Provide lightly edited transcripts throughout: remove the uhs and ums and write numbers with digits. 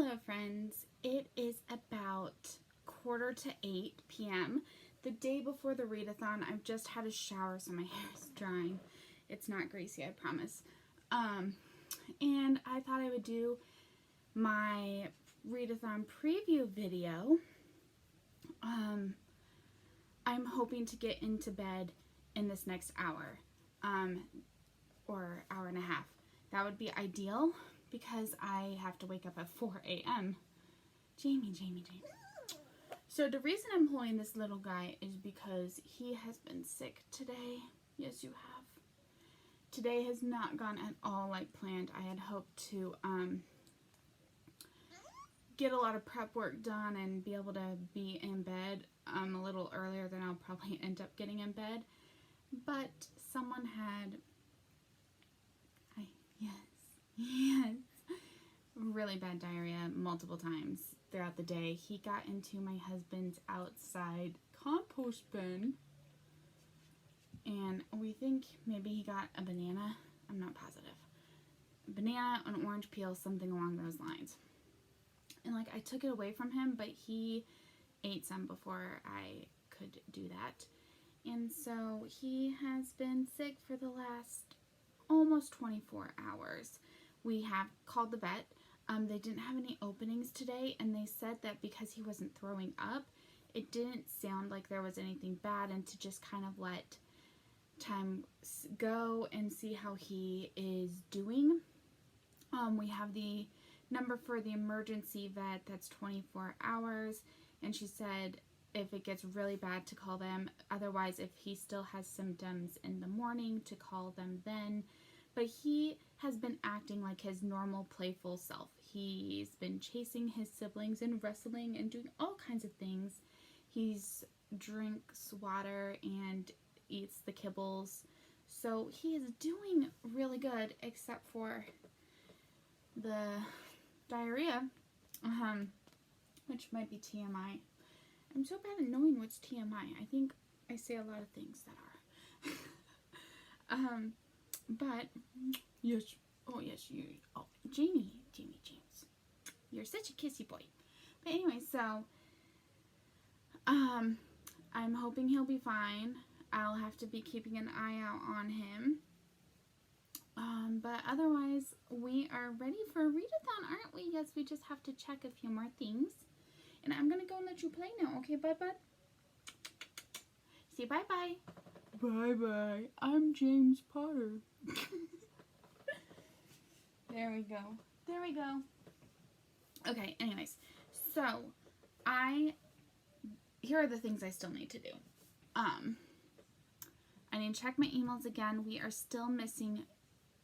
Hello friends, it is about 7:45 p.m. the day before the readathon. I've just had a shower so my hair is drying. It's not greasy, I promise. And I thought I would do my readathon preview video. I'm hoping to get into bed in this next hour, or hour and a half. That would be ideal because I have to wake up at 4 a.m. Jamie. So the reason I'm pulling this little guy is because he has been sick today. Yes, you have. Today has not gone at all like planned. I had hoped to get a lot of prep work done and be able to be in bed a little earlier than I'll probably end up getting in bed. But someone had yes, really bad diarrhea multiple times throughout the day. He got into my husband's outside compost bin, and we think maybe he got a banana. I'm not positive. A banana, an orange peel, something along those lines. And like, I took it away from him, but he ate some before I could do that. And so he has been sick for the last almost 24 hours. We have called the vet. They didn't have any openings today, and they said that because he wasn't throwing up, it didn't sound like there was anything bad, and to just kind of let time go and see how he is doing. We have the number for the emergency vet that's 24 hours, and she said if it gets really bad to call them. Otherwise, if he still has symptoms in the morning, to call them then. But he has been acting like his normal playful self. He's been chasing his siblings and wrestling and doing all kinds of things. He's drinks water and eats the kibbles. So he is doing really good, except for the diarrhea, which might be TMI. I'm so bad at knowing what's TMI. I think I say a lot of things that are. But, yes, Jamie, James, you're such a kissy boy. But anyway, so, I'm hoping he'll be fine. I'll have to be keeping an eye out on him. But otherwise, we are ready for a readathon, aren't we? Yes, we just have to check a few more things. And I'm gonna go and let you play now, okay, bud? Say bye-bye. Bye-bye. I'm James Potter. There we go. Okay, anyways. So, here are the things I still need to do. I need to check my emails again. We are still missing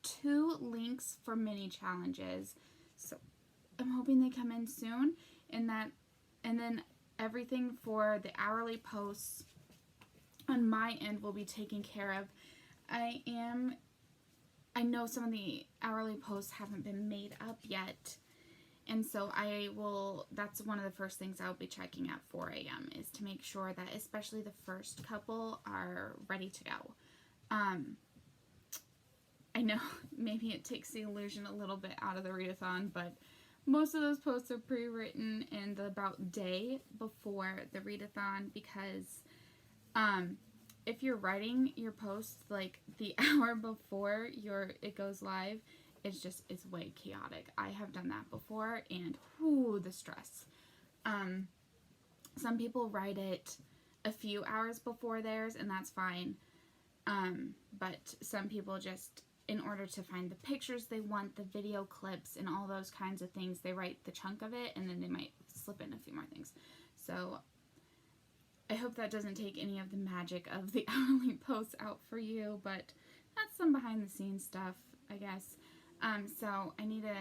2 links for mini challenges. So, I'm hoping they come in soon. And then everything for the hourly posts on my end will be taken care of. I know some of the hourly posts haven't been made up yet, and so that's one of the first things I'll be checking at 4 a.m. is to make sure that especially the first couple are ready to go. I know maybe it takes the illusion a little bit out of the readathon, but most of those posts are pre-written in the about day before the readathon, because if you're writing your post like the hour before it goes live, it's way chaotic. I have done that before, and whoo, the stress. Some people write it a few hours before theirs, and that's fine. But some people just, in order to find the pictures they want, the video clips, and all those kinds of things, they write the chunk of it, and then they might slip in a few more things. So I hope that doesn't take any of the magic of the hourly posts out for you, but that's some behind the scenes stuff, I guess. So I need to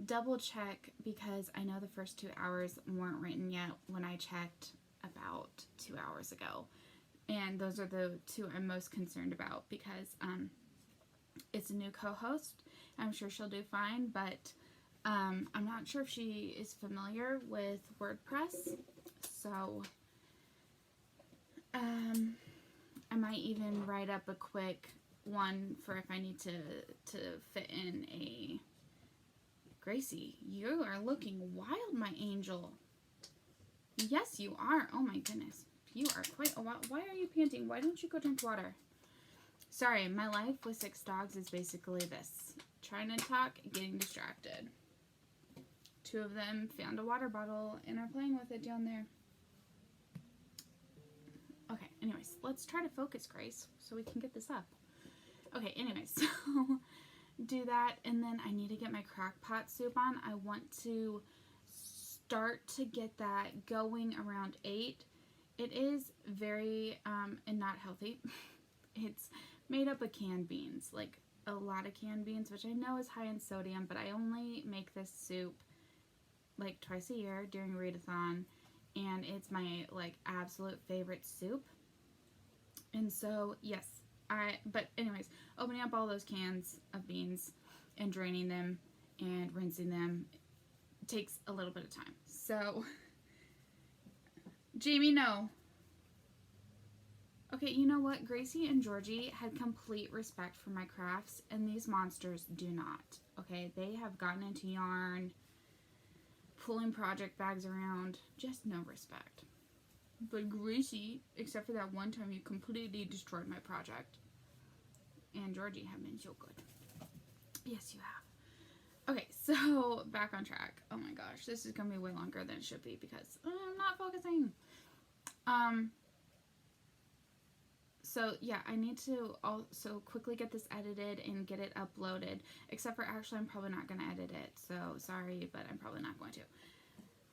double check, because I know the first 2 hours weren't written yet when I checked about 2 hours ago. And those are the 2 I'm most concerned about, because it's a new co-host. I'm sure she'll do fine, but I'm not sure if she is familiar with WordPress. So I might even write up a quick one for if I need to fit in a Gracie, you are looking wild, my angel. Yes, you are. Oh my goodness. You are quite a wild. Why are you panting? Why don't you go drink water? Sorry, my life with 6 dogs is basically this. Trying to talk, getting distracted. 2 of them found a water bottle and are playing with it down there. Okay, anyways, let's try to focus, Grace, so we can get this up. Okay, anyways, so do that, and then I need to get my Crock Pot Soup on. I want to start to get that going around 8. It is very, and not healthy. It's made up of canned beans, like a lot of canned beans, which I know is high in sodium, but I only make this soup like twice a year during Readathon, and it's my like absolute favorite soup. And so yes, but anyways, opening up all those cans of beans and draining them and rinsing them takes a little bit of time. So Jamie, no. Okay, you know what? Gracie and Georgie had complete respect for my crafts, and these monsters do not. Okay, they have gotten into yarn, pulling project bags around, just no respect. But Gracie, except for that one time you completely destroyed my project, and Georgie have been so good. Yes, you have. Okay, so back on track. Oh my gosh, this is gonna be way longer than it should be because I'm not focusing. So yeah, I need to also quickly get this edited and get it uploaded, except for actually I'm probably not going to edit it, so sorry, but I'm probably not going to.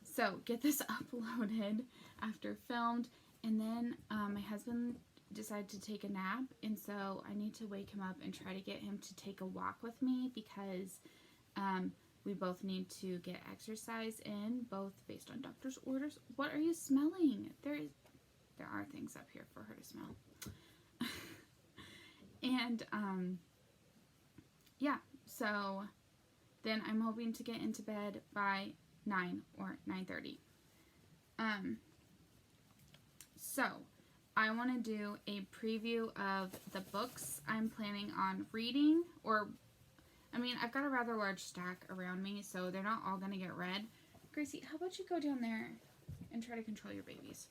So get this uploaded after filmed, and then my husband decided to take a nap, and so I need to wake him up and try to get him to take a walk with me because we both need to get exercise in, both based on doctor's orders. What are you smelling? There are things up here for her to smell. And, yeah, so then I'm hoping to get into bed by 9 or 9:30. So I want to do a preview of the books I'm planning on reading, or, I mean, I've got a rather large stack around me, so they're not all going to get read. Gracie, how about you go down there and try to control your babies?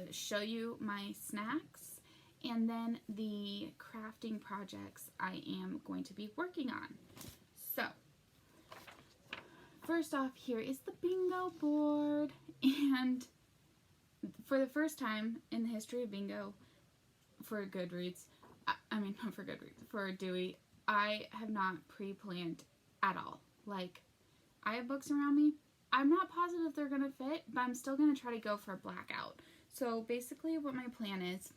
Show you my snacks and then the crafting projects I am going to be working on. So first off, here is the bingo board, and for the first time in the history of bingo for Goodreads, I mean not for Goodreads, for Dewey, I have not pre-planned at all. Like, I have books around me. I'm not positive they're going to fit, but I'm still going to try to go for a blackout. So basically what my plan is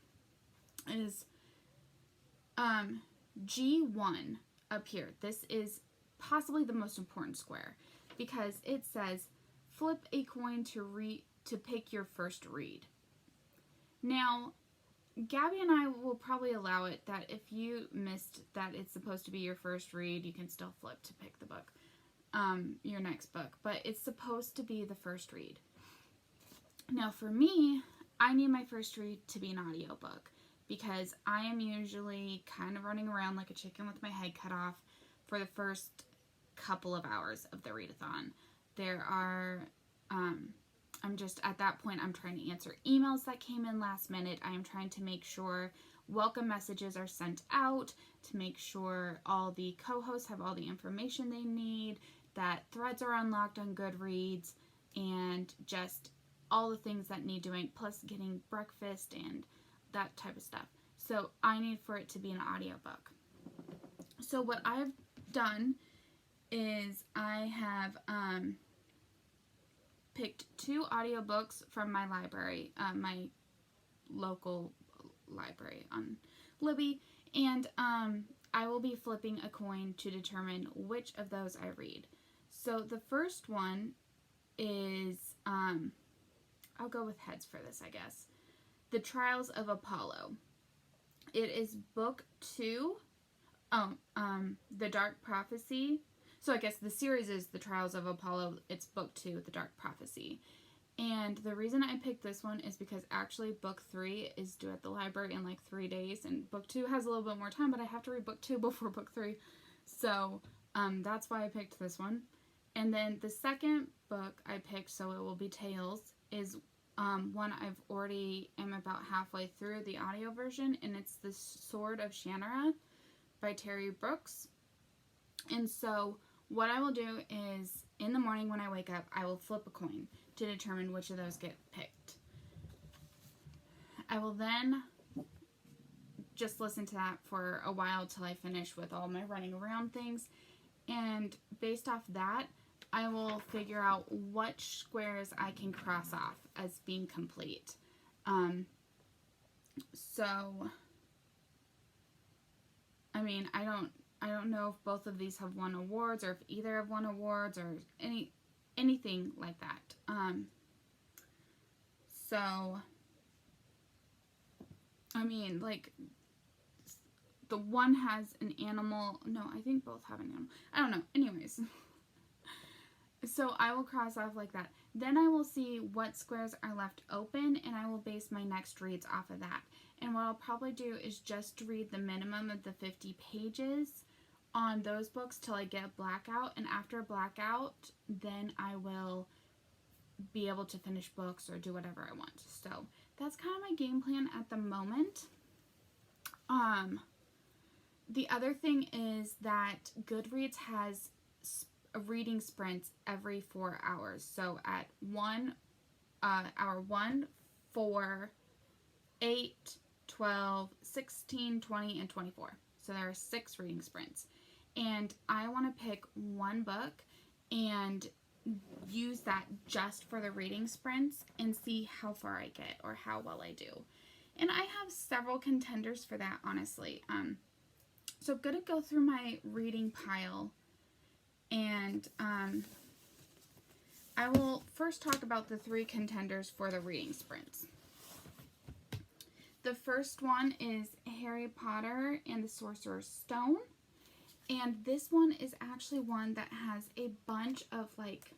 G1 up here. This is possibly the most important square because it says flip a coin to pick your first read. Now, Gabby and I will probably allow it that if you missed that it's supposed to be your first read, you can still flip to pick the book, your next book, but it's supposed to be the first read. Now for me, I need my first read to be an audiobook because I am usually kind of running around like a chicken with my head cut off for the first couple of hours of the readathon. There are, I'm just, at that point, I'm trying to answer emails that came in last minute. I am trying to make sure welcome messages are sent out, to make sure all the co-hosts have all the information they need, that threads are unlocked on Goodreads, and just all the things that need doing, plus getting breakfast and that type of stuff. So I need for it to be an audiobook. So what I've done is I have picked 2 audiobooks from my library, my local library on Libby, and I will be flipping a coin to determine which of those I read. So the first one is, I'll go with heads for this, I guess. The Trials of Apollo. It is book 2, The Dark Prophecy. So I guess the series is The Trials of Apollo. It's book 2, The Dark Prophecy. And the reason I picked this one is because actually book 3 is due at the library in like 3 days, and book 2 has a little bit more time, but I have to read book 2 before book 3. So that's why I picked this one. And then the second book I picked, so it will be Tales, is one I've already am about halfway through the audio version, and it's The Sword of Shannara by Terry Brooks. And so what I will do is in the morning when I wake up, I will flip a coin to determine which of those get picked. I will then just listen to that for a while till I finish with all my running around things, and based off that I will figure out which squares I can cross off as being complete. So I mean, I don't know if both of these have won awards or if either have won awards or anything like that. So I mean, like, the one has an animal. No, I think both have an animal. I don't know. Anyways. So I will cross off like that. Then I will see what squares are left open, and I will base my next reads off of that. And what I'll probably do is just read the minimum of the 50 pages on those books till I get blackout. And after blackout, then I will be able to finish books or do whatever I want. So that's kind of my game plan at the moment. The other thing is that Goodreads has reading sprints every 4 hours. So at hour 1, 4, 8, 12, 16, 20, and 24. So there are 6 reading sprints. And I want to pick one book and use that just for the reading sprints and see how far I get or how well I do. And I have several contenders for that, honestly. So I'm going to go through my reading pile, and I will first talk about the 3 contenders for the reading sprints. The first one is Harry Potter and the Sorcerer's Stone. And this one is actually one that has a bunch of like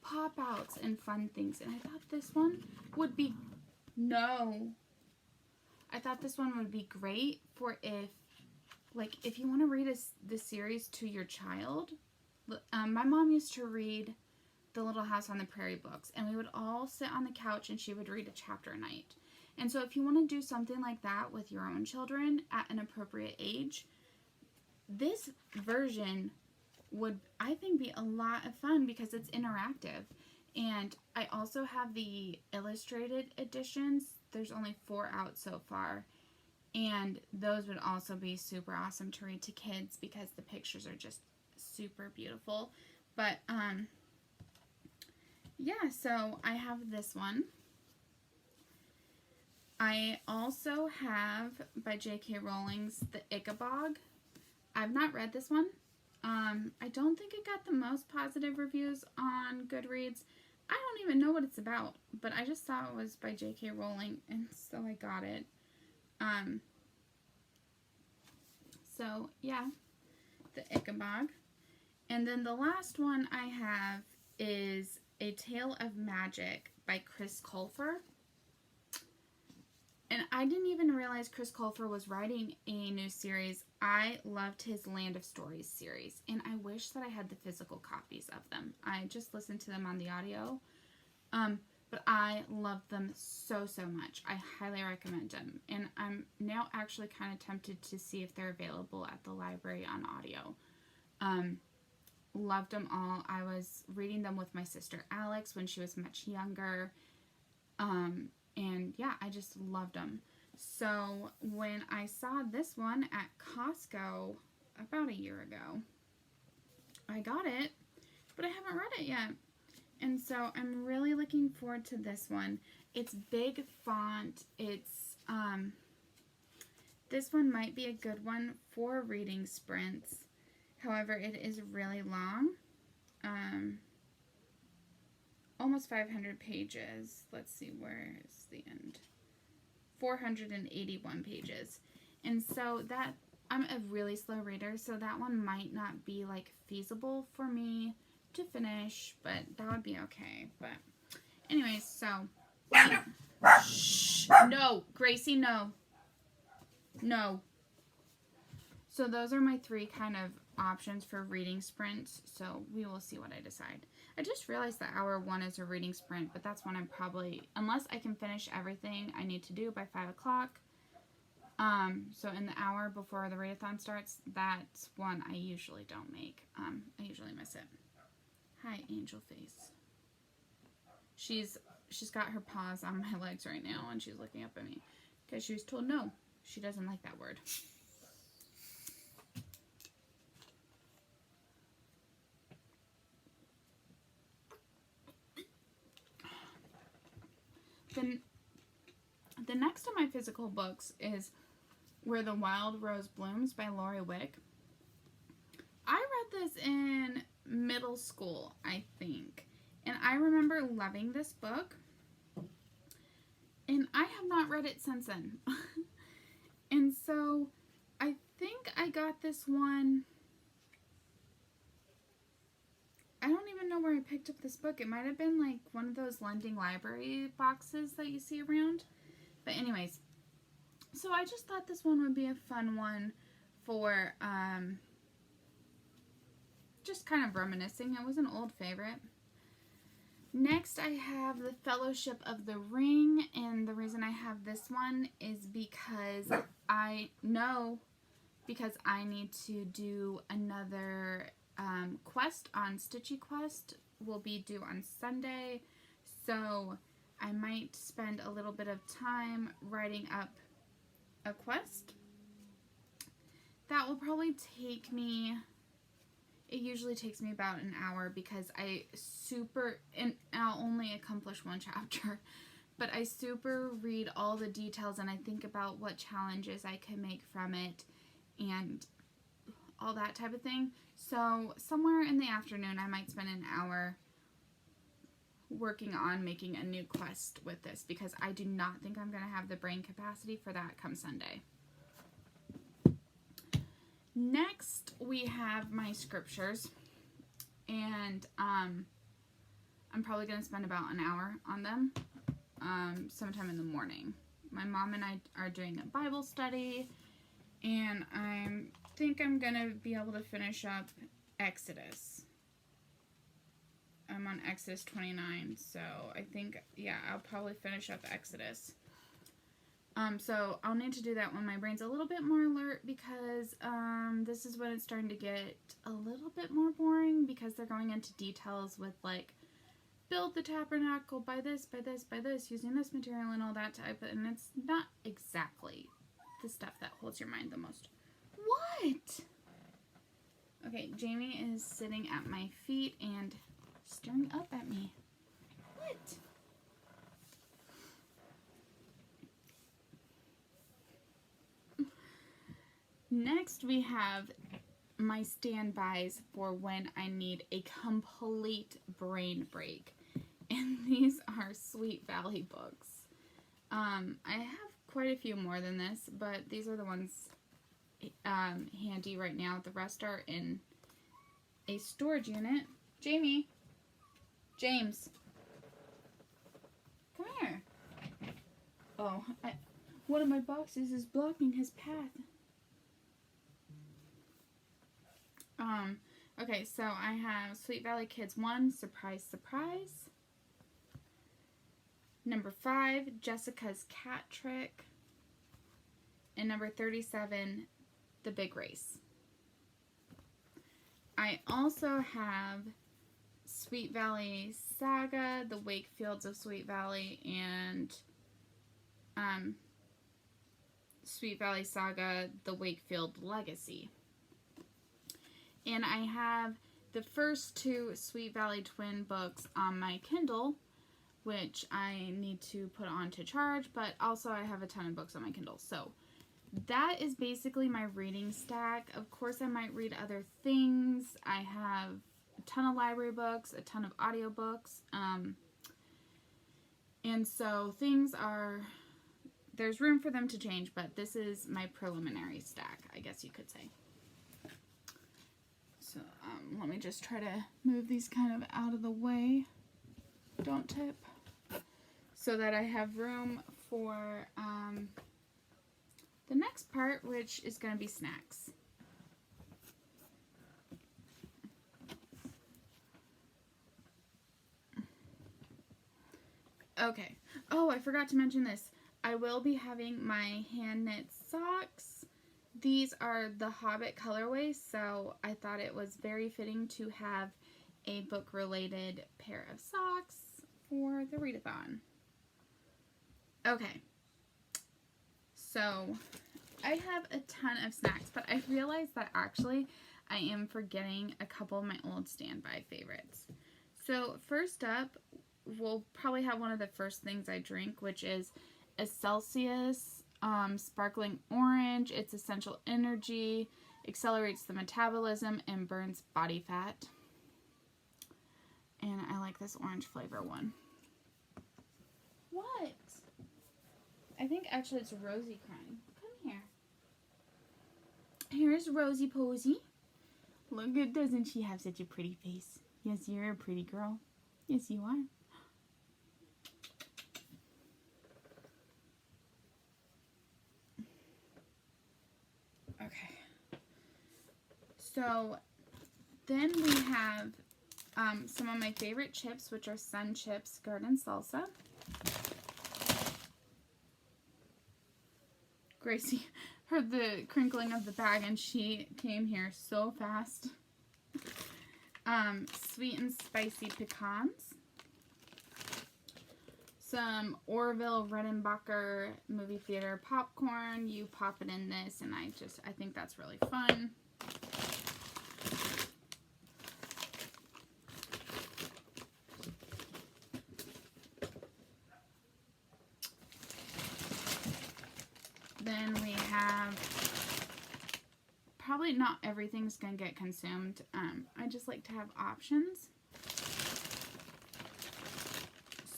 pop-outs and fun things. And I thought this one would be, I thought this one would be great for if you want to read this series to your child. My mom used to read the Little House on the Prairie books, and we would all sit on the couch and she would read a chapter a night. And so if you want to do something like that with your own children at an appropriate age, this version would, I think, be a lot of fun because it's interactive. And I also have the illustrated editions. There's only 4 out so far. And those would also be super awesome to read to kids because the pictures are just super beautiful. But, yeah, so I have this one. I also have, by J.K. Rowling's, The Ichabod. I've not read this one. I don't think it got the most positive reviews on Goodreads. I don't even know what it's about, but I just saw it was by J.K. Rowling, and so I got it. So, yeah, The Ichabod. And then the last one I have is A Tale of Magic by Chris Colfer. And I didn't even realize Chris Colfer was writing a new series. I loved his Land of Stories series, and I wish that I had the physical copies of them. I just listened to them on the audio, but I love them so much. I highly recommend them, and I'm now actually kind of tempted to see if they're available at the library on audio. Loved them all. I was reading them with my sister Alex when she was much younger. And yeah, I just loved them. So when I saw this one at Costco about a year ago, I got it, but I haven't read it yet. And so I'm really looking forward to this one. It's big font. It's, this one might be a good one for reading sprints. However, it is really long. Almost 500 pages. Let's see, where is the end? 481 pages. And so that, I'm a really slow reader, so that one might not be like feasible for me to finish, but that would be okay. But anyways, so shh, no, Gracie, no. So those are my 3 kind of options for reading sprints, so we will see what I decide. I just realized that hour 1 is a reading sprint, but that's when I'm probably, unless I can finish everything I need to do by 5 o'clock, so in the hour before the readathon starts, that's one I usually don't make. I usually miss it. Hi, Angel Face. She's got her paws on my legs right now, and she's looking up at me because she was told no. She doesn't like that word. The next of my physical books is Where the Wild Rose Blooms by Laurie Wick. I read this in middle school, I think, and I remember loving this book, and I have not read it since then. And so I think I got this one, I don't even know where I picked up this book. It might have been like one of those lending library boxes that you see around. But anyways, so I just thought this one would be a fun one for just kind of reminiscing. It was an old favorite. Next, I have The Fellowship of the Ring, and the reason I have this one is because I need to do another quest on Stitchy Quest. Will be due on Sunday, so I might spend a little bit of time writing up a quest. That will probably take me, it usually takes me about an hour because and I'll only accomplish one chapter, but I super read all the details and I think about what challenges I can make from it and all that type of thing. So somewhere in the afternoon I might spend an hour working on making a new quest with this because I do not think I'm going to have the brain capacity for that come Sunday. Next, we have my scriptures, and I'm probably going to spend about an hour on them sometime in the morning. My mom and I are doing a Bible study, and I think I'm going to be able to finish up Exodus. I'm on Exodus 29, so I think, yeah, I'll probably finish up Exodus. So I'll need to do that when my brain's a little bit more alert because this is when it's starting to get a little bit more boring because they're going into details with like build the tabernacle by this, using this material and all that type of, and it's not exactly the stuff that holds your mind the most. What? Okay, Jamie is sitting at my feet and staring up at me. What? Next, we have my standbys for when I need a complete brain break. And these are Sweet Valley books. I have quite a few more than this, but these are the ones handy right now. The rest are in a storage unit. Jamie. James. Come here. Oh, one of my boxes is blocking his path. Okay, so I have Sweet Valley Kids 1, Surprise, Surprise. Number 5, Jessica's Cat Trick. And number 37, The Big Race. I also have Sweet Valley Saga, The Wakefields of Sweet Valley, and Sweet Valley Saga, The Wakefield Legacy. And I have the first 2 Sweet Valley Twin books on my Kindle, which I need to put on to charge, but also I have a ton of books on my Kindle. So that is basically my reading stack. Of course, I might read other things. I have a ton of library books, a ton of audiobooks. And so things are, there's room for them to change, but this is my preliminary stack, I guess you could say. So let me just try to move these kind of out of the way. Don't tip. So that I have room for the next part, which is going to be snacks. Okay. Oh, I forgot to mention this. I will be having my hand knit socks. These are the Hobbit colorway, so I thought it was very fitting to have a book-related pair of socks for the readathon. Okay. So, I have a ton of snacks, but I realized that actually I am forgetting a couple of my old standby favorites. So, first up, we'll probably have one of the first things I drink, which is a Celsius sparkling orange. It's essential energy, accelerates the metabolism, and burns body fat. And I like this orange flavor one. What? I think actually it's Rosie crying. Come here. Here's Rosie Posy. Look good, doesn't she have such a pretty face? Yes, you're a pretty girl. Yes, you are. Okay. So then we have some of my favorite chips, which are Sun Chips Garden Salsa. Gracie heard the crinkling of the bag and she came here so fast. Sweet and spicy pecans. Some Orville Redenbacher movie theater popcorn. You pop it in this, and I think that's really fun. Then we have, probably not everything's going to get consumed. I just like to have options.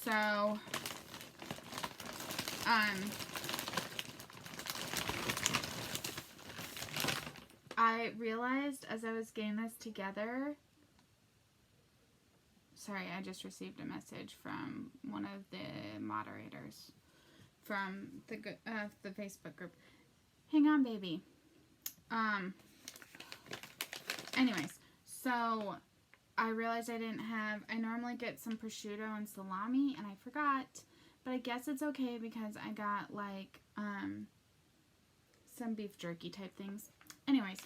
So, I realized as I was getting this together, sorry, I just received a message from one of the moderators from the Facebook group. Hang on, baby. Anyways, so I realized I normally get some prosciutto and salami, and I forgot, but I guess it's okay because I got, like, some beef jerky type things. Anyways,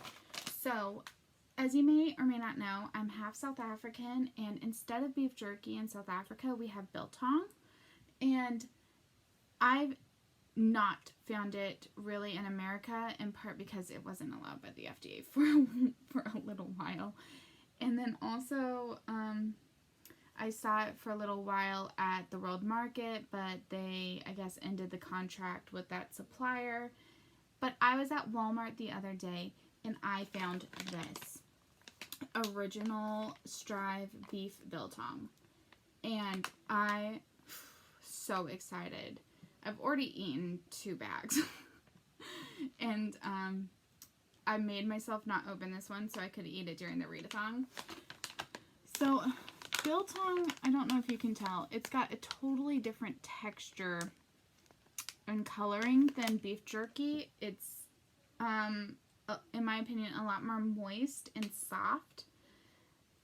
so, as you may or may not know, I'm half South African, and instead of beef jerky in South Africa, we have biltong, and I've not found it really in America, in part because it wasn't allowed by the FDA for a little while. And then also, I saw it for a little while at the World Market, but they, I guess, ended the contract with that supplier. But I was at Walmart the other day, and I found this original Strive beef biltong. And I'm so excited. I've already eaten 2 bags. And, I made myself not open this one so I could eat it during the readathon. So, biltong, I don't know if you can tell, it's got a totally different texture and coloring than beef jerky. It's, in my opinion, a lot more moist and soft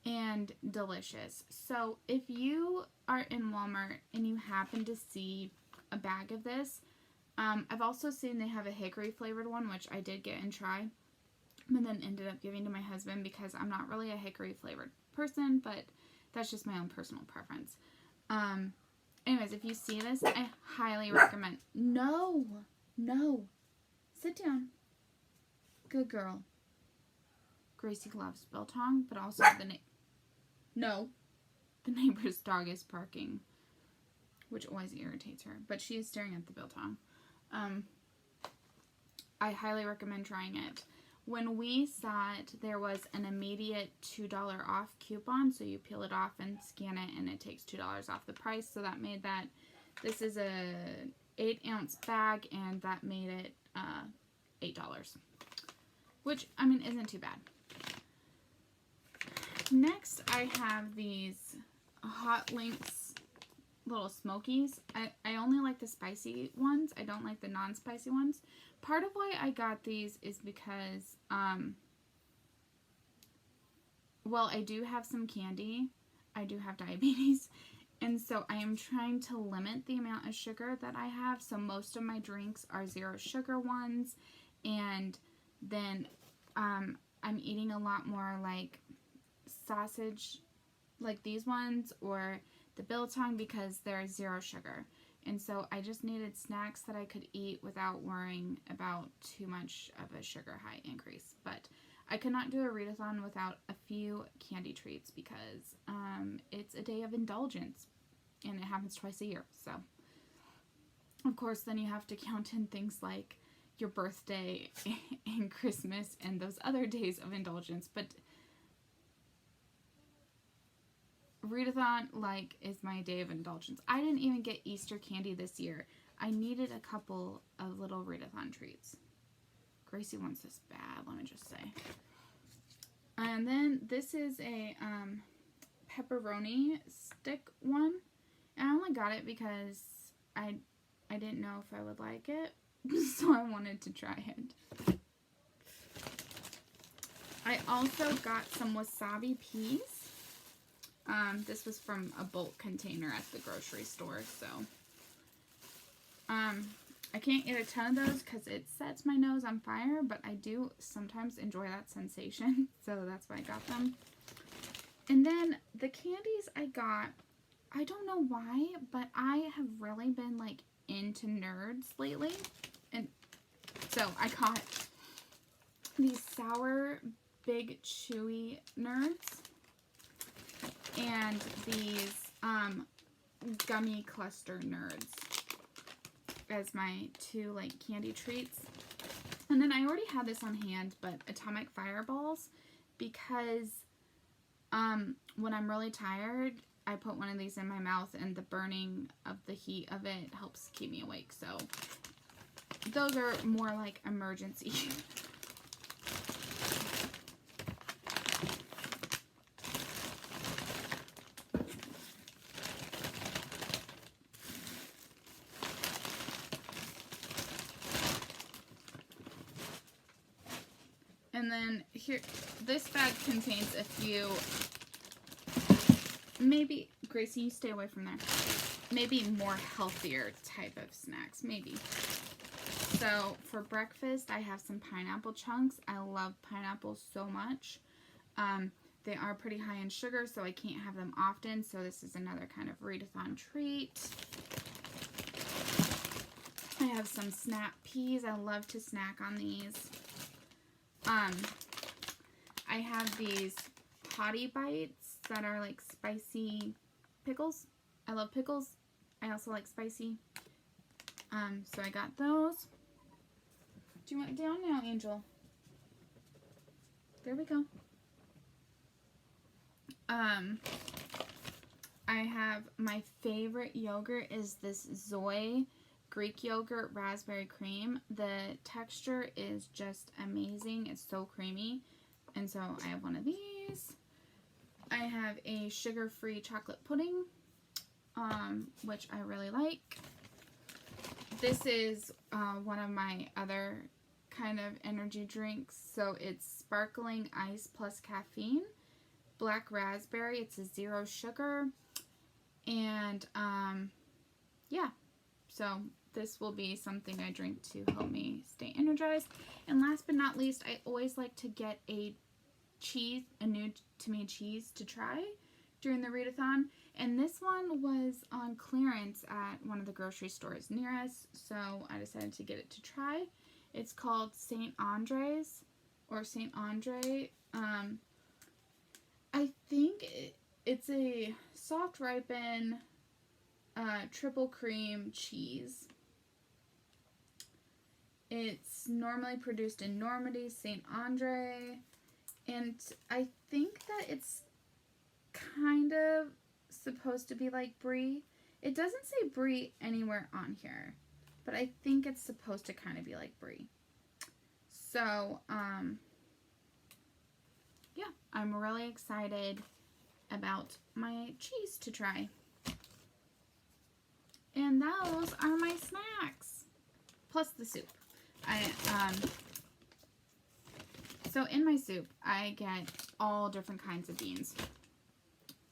and delicious. So, if you are in Walmart and you happen to see a bag of this, I've also seen they have a hickory flavored one, which I did get and try, but then ended up giving to my husband because I'm not really a hickory flavored person, but that's just my own personal preference. Anyways, if you see this, I highly recommend. No, sit down. Good girl. Gracie loves biltong, but also the neighbor's dog is barking, which always irritates her, but she is staring at the biltong. I highly recommend trying it. When we saw it, there was an immediate $2 off coupon, so you peel it off and scan it, and it takes $2 off the price, so that made that, this is a 8-ounce bag, and that made it $8, which, I mean, isn't too bad. Next, I have these Hot Links little smokies. I only like the spicy ones. I don't like the non-spicy ones. Part of why I got these is because, well, I do have some candy. I do have diabetes. And so I am trying to limit the amount of sugar that I have. So most of my drinks are 0 sugar ones. And then I'm eating a lot more like sausage, like these ones, or the biltong, because they're 0 sugar. And so I just needed snacks that I could eat without worrying about too much of a sugar high increase. But I could not do a readathon without a few candy treats, because it's a day of indulgence and it happens twice a year. So of course then you have to count in things like your birthday and Christmas and those other days of indulgence. But Readathon, like, is my day of indulgence. I didn't even get Easter candy this year. I needed a couple of little Readathon treats. Gracie wants this bad, let me just say. And then this is a pepperoni stick one. And I only got it because I didn't know if I would like it. So I wanted to try it. I also got some wasabi peas. This was from a bulk container at the grocery store, so I can't eat a ton of those because it sets my nose on fire, but I do sometimes enjoy that sensation, so that's why I got them. And then the candies I got, I don't know why, but I have really been like into nerds lately, and so I got these sour big chewy nerds and these gummy cluster nerds as my 2 like candy treats. And then I already had this on hand, but atomic fireballs, because when I'm really tired, I put one of these in my mouth and the burning of the heat of it helps keep me awake. So those are more like emergency. And then here, this bag contains a few, maybe, Gracie, you stay away from there, maybe more healthier type of snacks, maybe. So for breakfast, I have some pineapple chunks. I love pineapples so much. They are pretty high in sugar, so I can't have them often, so this is another kind of readathon treat. I have some snap peas. I love to snack on these. I have these Hottie Bites that are like spicy pickles. I love pickles. I also like spicy. So I got those. Do you want it down now, Angel? There we go. I have my favorite yogurt is this Zoe Greek yogurt raspberry cream. The texture is just amazing. It's so creamy. And so I have one of these. I have a sugar-free chocolate pudding, which I really like. This is one of my other kind of energy drinks. So it's sparkling ice plus caffeine. Black raspberry. It's a 0 sugar. And yeah. So this will be something I drink to help me stay energized. And last but not least, I always like to get a new to me cheese to try during the readathon. And this one was on clearance at one of the grocery stores near us, so I decided to get it to try. It's called St. Andre's, or St. Andre. I think it's a soft ripen triple cream cheese. It's normally produced in Normandy, St. Andre, and I think that it's kind of supposed to be like brie. It doesn't say brie anywhere on here, but I think it's supposed to kind of be like brie. So, yeah, I'm really excited about my cheese to try. And those are my snacks, plus the soup. So in my soup, I get all different kinds of beans.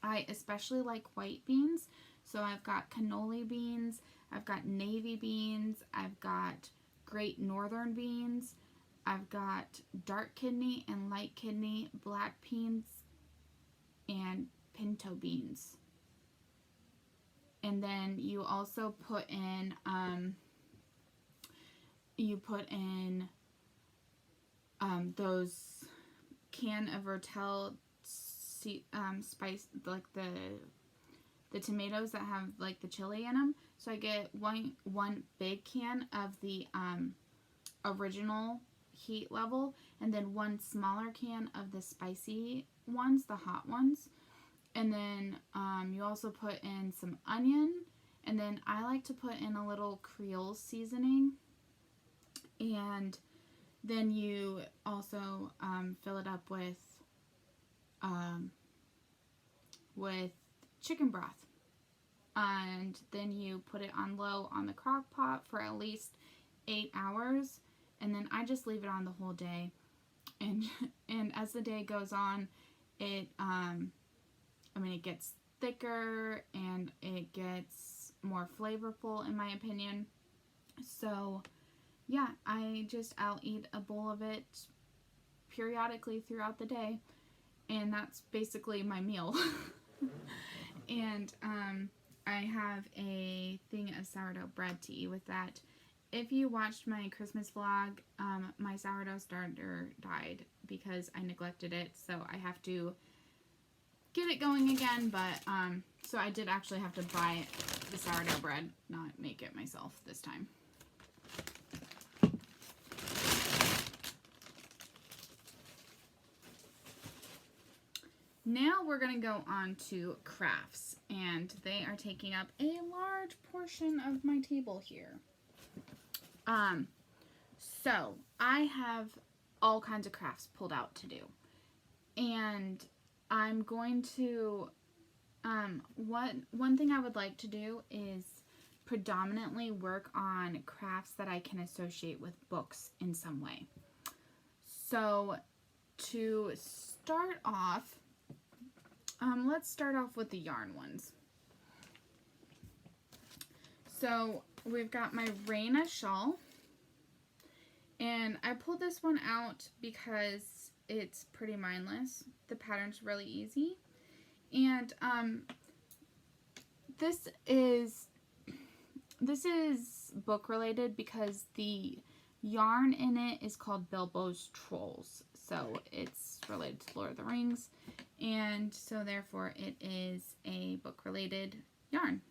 I especially like white beans, So I've got cannoli beans, I've got navy beans, I've got Great Northern beans, I've got dark kidney and light kidney, black beans, and pinto beans. And then you also put in, those can of Rotel spice, like the tomatoes that have like the chili in them. So I get one big can of the original heat level, and then one smaller can of the spicy ones, the hot ones. And then you also put in some onion, and then I like to put in a little Creole seasoning, and then you also fill it up with chicken broth, and then you put it on low on the crock pot for at least 8 hours, and then I just leave it on the whole day, and as the day goes on, it it gets thicker and it gets more flavorful, in my opinion. So yeah, I'll eat a bowl of it periodically throughout the day, and that's basically my meal. And I have a thing of sourdough bread to eat with that. If you watched my Christmas vlog, my sourdough starter died because I neglected it, so I have to get it going again, but so I did actually have to buy the sourdough bread, not make it myself this time. Now we're going to go on to crafts, and they are taking up a large portion of my table here. So I have all kinds of crafts pulled out to do, and I'm going to, one thing I would like to do is predominantly work on crafts that I can associate with books in some way. So to start off, let's start off with the yarn ones. So we've got my Readathon shawl, and I pulled this one out because it's pretty mindless. The pattern's really easy, and this is book related because the yarn in it is called Bilbo's Trolls, so it's related to Lord of the Rings, and so therefore it is a book related yarn.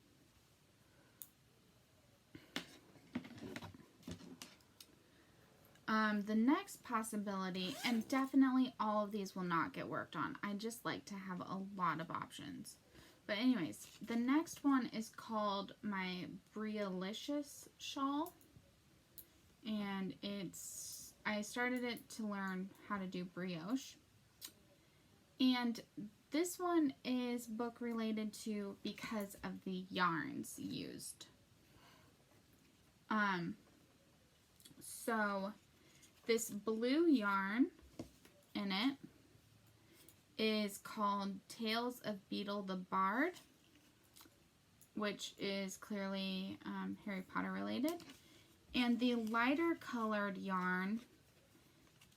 The next possibility, and definitely all of these will not get worked on, I just like to have a lot of options. But anyways, the next one is called my Brielicious Shawl, and I started it to learn how to do brioche. And this one is book related too because of the yarns used. So this blue yarn in it is called Tales of Beetle the Bard, which is clearly Harry Potter related. And the lighter colored yarn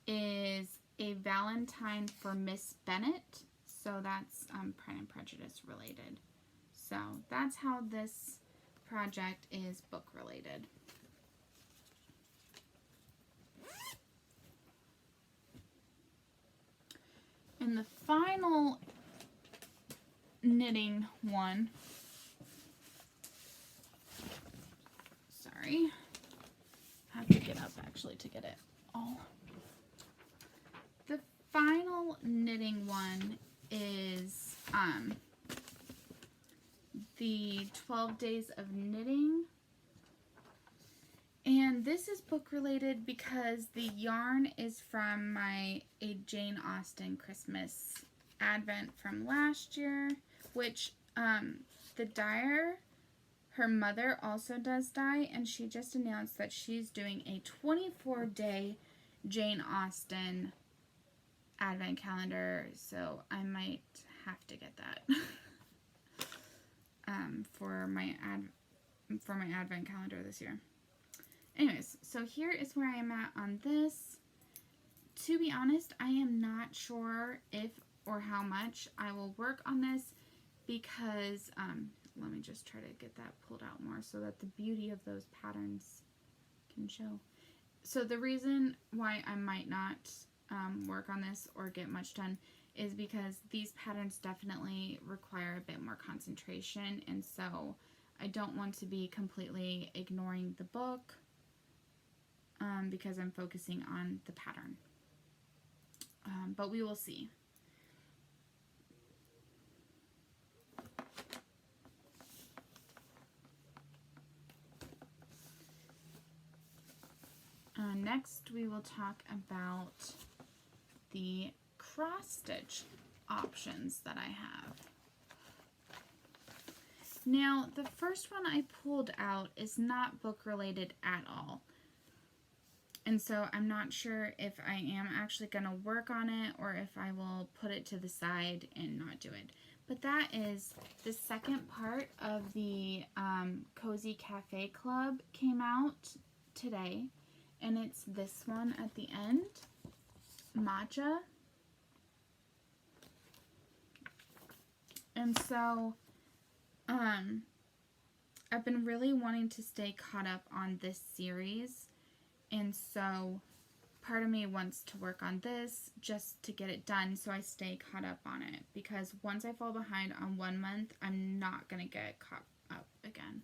is A Valentine for Miss Bennet, so that's Pride and Prejudice related. So that's how this project is book related. And the final knitting one, sorry, I have to get up actually to get it all. The final knitting one is the 12 Days of Knitting. And this is book related because the yarn is from a Jane Austen Christmas Advent from last year, which the dyer, her mother also does dye, and she just announced that she's doing a 24-day Jane Austen Advent calendar, so I might have to get that. for my advent calendar this year. Anyways, so here is where I am at on this. To be honest, I am not sure if or how much I will work on this because, let me just try to get that pulled out more so that the beauty of those patterns can show. So the reason why I might not work on this or get much done is because these patterns definitely require a bit more concentration, and so I don't want to be completely ignoring the book because I'm focusing on the pattern. But we will see. Next, we will talk about the cross-stitch options that I have. Now, the first one I pulled out is not book-related at all. And so I'm not sure if I am actually going to work on it or if I will put it to the side and not do it. But that is the second part of the Cozy Cafe Club came out today. And it's this one at the end, Matcha. And so, I've been really wanting to stay caught up on this series. And so, part of me wants to work on this just to get it done so I stay caught up on it. Because once I fall behind on 1 month, I'm not going to get caught up again.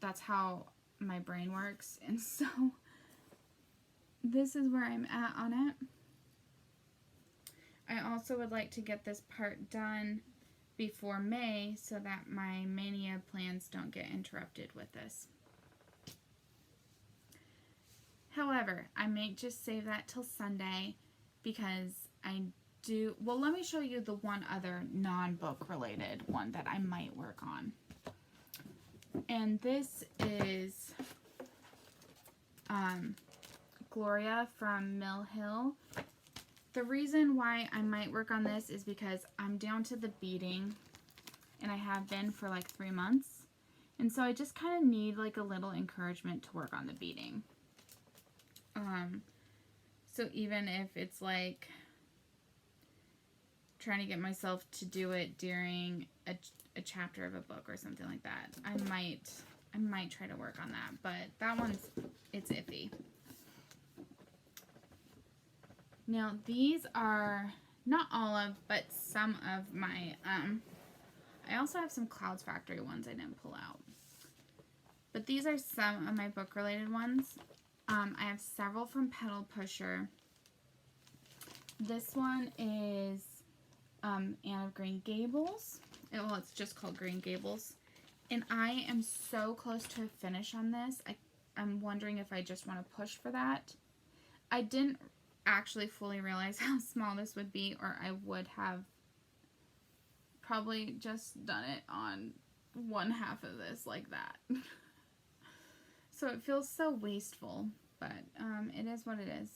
That's how my brain works, and so this is where I'm at on it. I also would like to get this part done before May so that my Mania plans don't get interrupted with this. However, I may just save that till Sunday because well, let me show you the one other non-book related one that I might work on. And this is Gloria from Mill Hill. The reason why I might work on this is because I'm down to the beading, and I have been for like 3 months. And so I just kind of need like a little encouragement to work on the beading. So even if it's like trying to get myself to do it during a chapter of a book or something like that, I might try to work on that, but that one's, it's iffy. Now these are not all of, but some of my, I also have some Clouds Factory ones I didn't pull out. But these are some of my book related ones. I have several from Petal Pusher. This one is Anne of Green Gables. Well, it's just called Green Gables. And I am so close to a finish on this. I'm wondering if I just want to push for that. I didn't actually fully realize how small this would be, or I would have probably just done it on 1/2 of this like that. So it feels so wasteful, but it is what it is.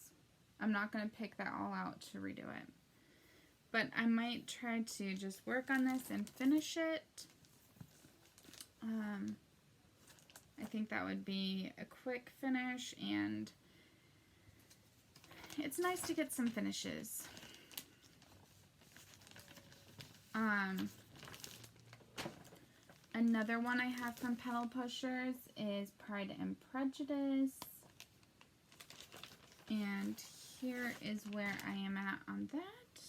I'm not going to pick that all out to redo it. But I might try to just work on this and finish it. I think that would be a quick finish, and it's nice to get some finishes. Another one I have from Petal Pushers is Pride and Prejudice. And here is where I am at on that.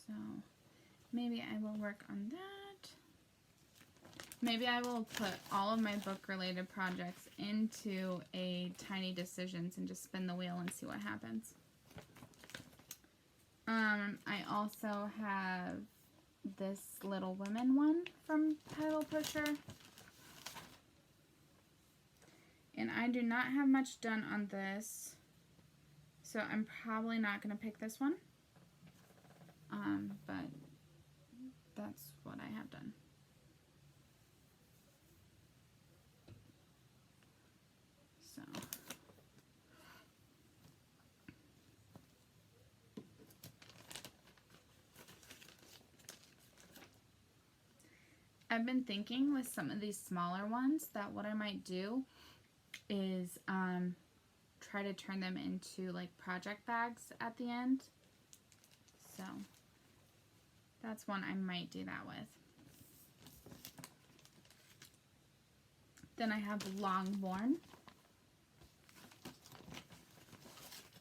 So maybe I will work on that. Maybe I will put all of my book related projects into a tiny decisions and just spin the wheel and see what happens. I also have this Little Women one from Petal Pusher. And I do not have much done on this, so I'm probably not going to pick this one. But that's what I have done. So I've been thinking with some of these smaller ones that what I might do is try to turn them into like project bags at the end. So that's one I might do that with. Then I have Longborn.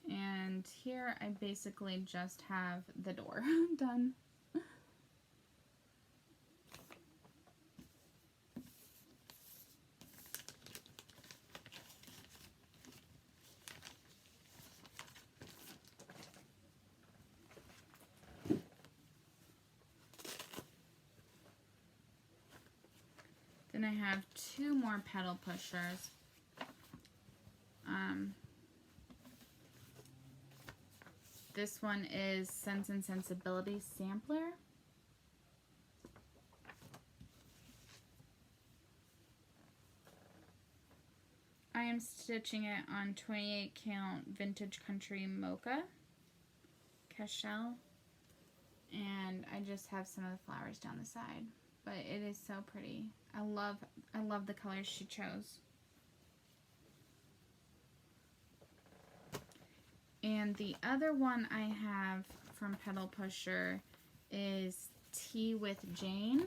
And here I basically just have the door done. Then I have two more pedal pushers. This one is Sense and Sensibility Sampler. I am stitching it on 28 count Vintage Country Mocha Cashel, and I just have some of the flowers down the side, but it is so pretty. I love the colors she chose. And the other one I have from Pedal Pusher is Tea with Jane.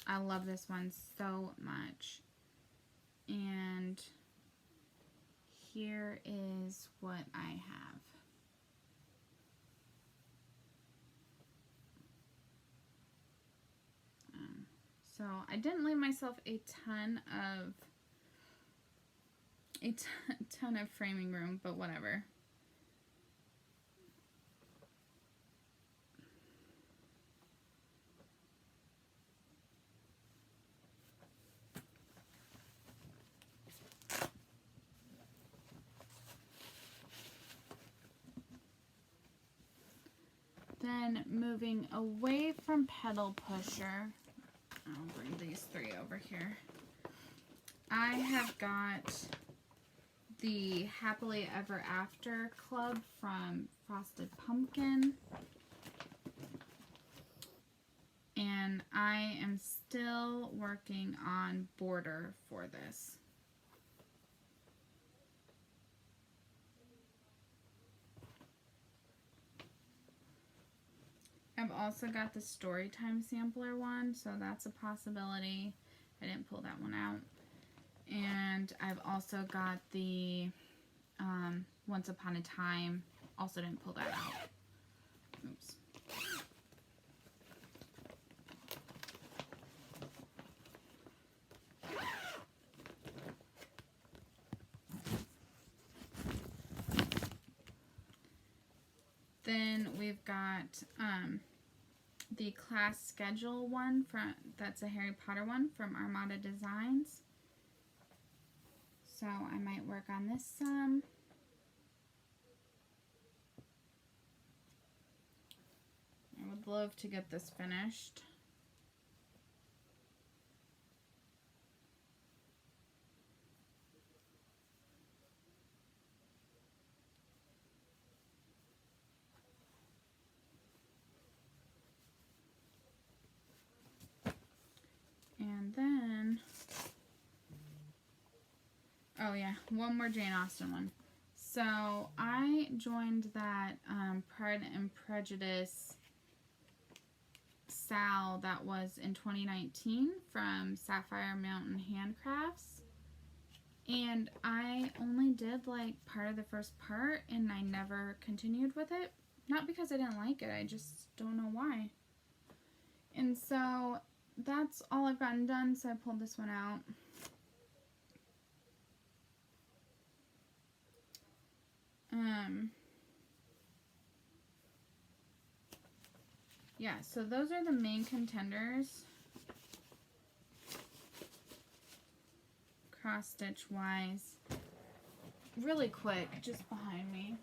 I love this one so much. And here is what I have. So I didn't leave myself a ton of framing room, but whatever. Then moving away from Pedal Pusher, I'll bring these three over here. I have got the Happily Ever After Club from Frosted Pumpkin. And I am still working on border for this. I've also got the Storytime Sampler one, so that's a possibility. I didn't pull that one out. And I've also got the Once Upon a Time, also didn't pull that out. Oops. Then we've got the class schedule one that's a Harry Potter one from Armada Designs. So I might work on this some. I would love to get this finished. And then, oh yeah, one more Jane Austen one. So I joined that Pride and Prejudice Sal that was in 2019 from Sapphire Mountain Handcrafts. And I only did like part of the first part and I never continued with it. Not because I didn't like it, I just don't know why. And so that's all I've gotten done, so I pulled this one out. Yeah, so those are the main contenders. Cross stitch wise. Really quick, just behind me.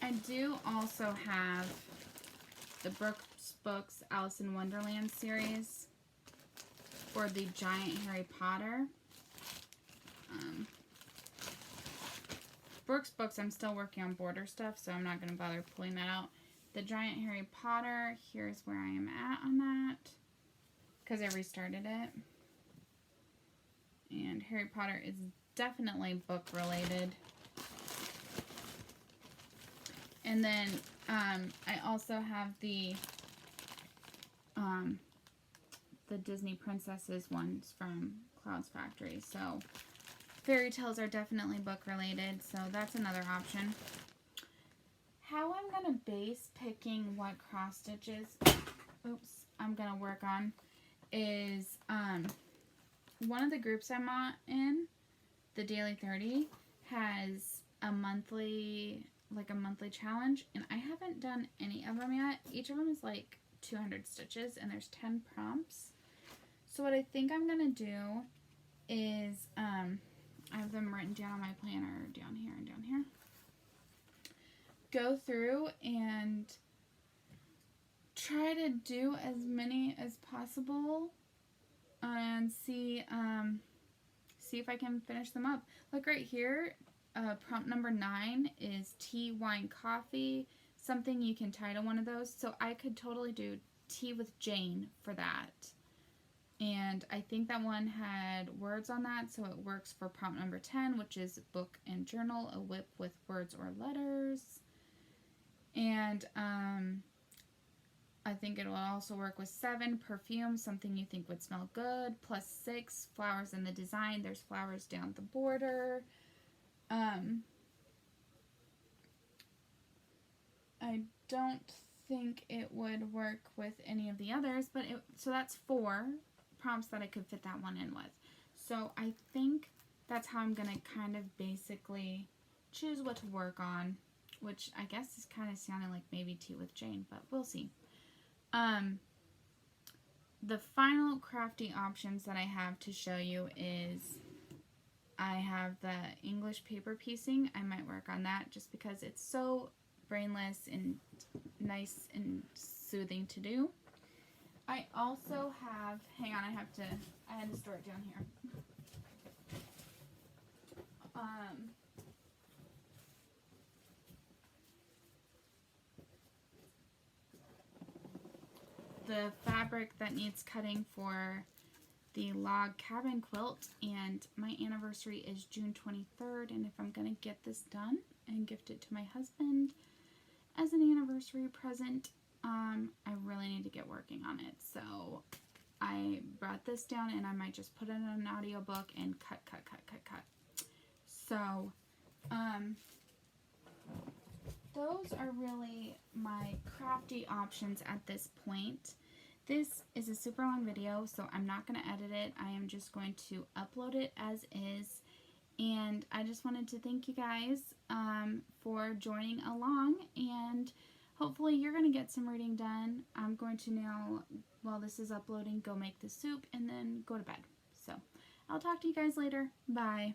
I do also have the Brooks Books Alice in Wonderland series or the Giant Harry Potter. Brooks Books, I'm still working on border stuff, so I'm not going to bother pulling that out. The Giant Harry Potter, here's where I am at on that, because I restarted it. And Harry Potter is definitely book related. And then I also have the Disney Princesses ones from Cloud's Factory. So fairy tales are definitely book related, so that's another option. How I'm going to base picking what cross stitches I'm going to work on is one of the groups I'm in, the Daily 30, has a monthly challenge, and I haven't done any of them yet. Each of them is like 200 stitches, and there's 10 prompts. So what I think I'm going to do is, I have them written down on my planner down here and down here. Go through and try to do as many as possible and see if I can finish them up. Like right here, prompt number 9 is tea, wine, coffee. Something you can title one of those. So I could totally do Tea with Jane for that. And I think that one had words on that, so it works for prompt number 10, which is book and journal, a whip with words or letters. And I think it will also work with 7, perfume, something you think would smell good, plus 6, flowers in the design. There's flowers down the border. I don't think it would work with any of the others, but so that's 4 prompts that I could fit that one in with. So I think that's how I'm going to kind of basically choose what to work on, which I guess is kind of sounding like maybe Tea with Jane, but we'll see. The final crafty options that I have to show you is I have the English paper piecing. I might work on that just because it's so brainless and nice and soothing to do. I also have, hang on, I had to store it down here. The fabric that needs cutting for the Log Cabin Quilt, and my anniversary is June 23rd, and if I'm going to get this done and gift it to my husband as an anniversary present, I really need to get working on it. So I brought this down, and I might just put it in an audiobook and cut. So those are really my crafty options at this point. This is a super long video, so I'm not going to edit it. I am just going to upload it as is. And I just wanted to thank you guys for joining along, and hopefully you're going to get some reading done. I'm going to now, while this is uploading, go make the soup and then go to bed. So I'll talk to you guys later. Bye.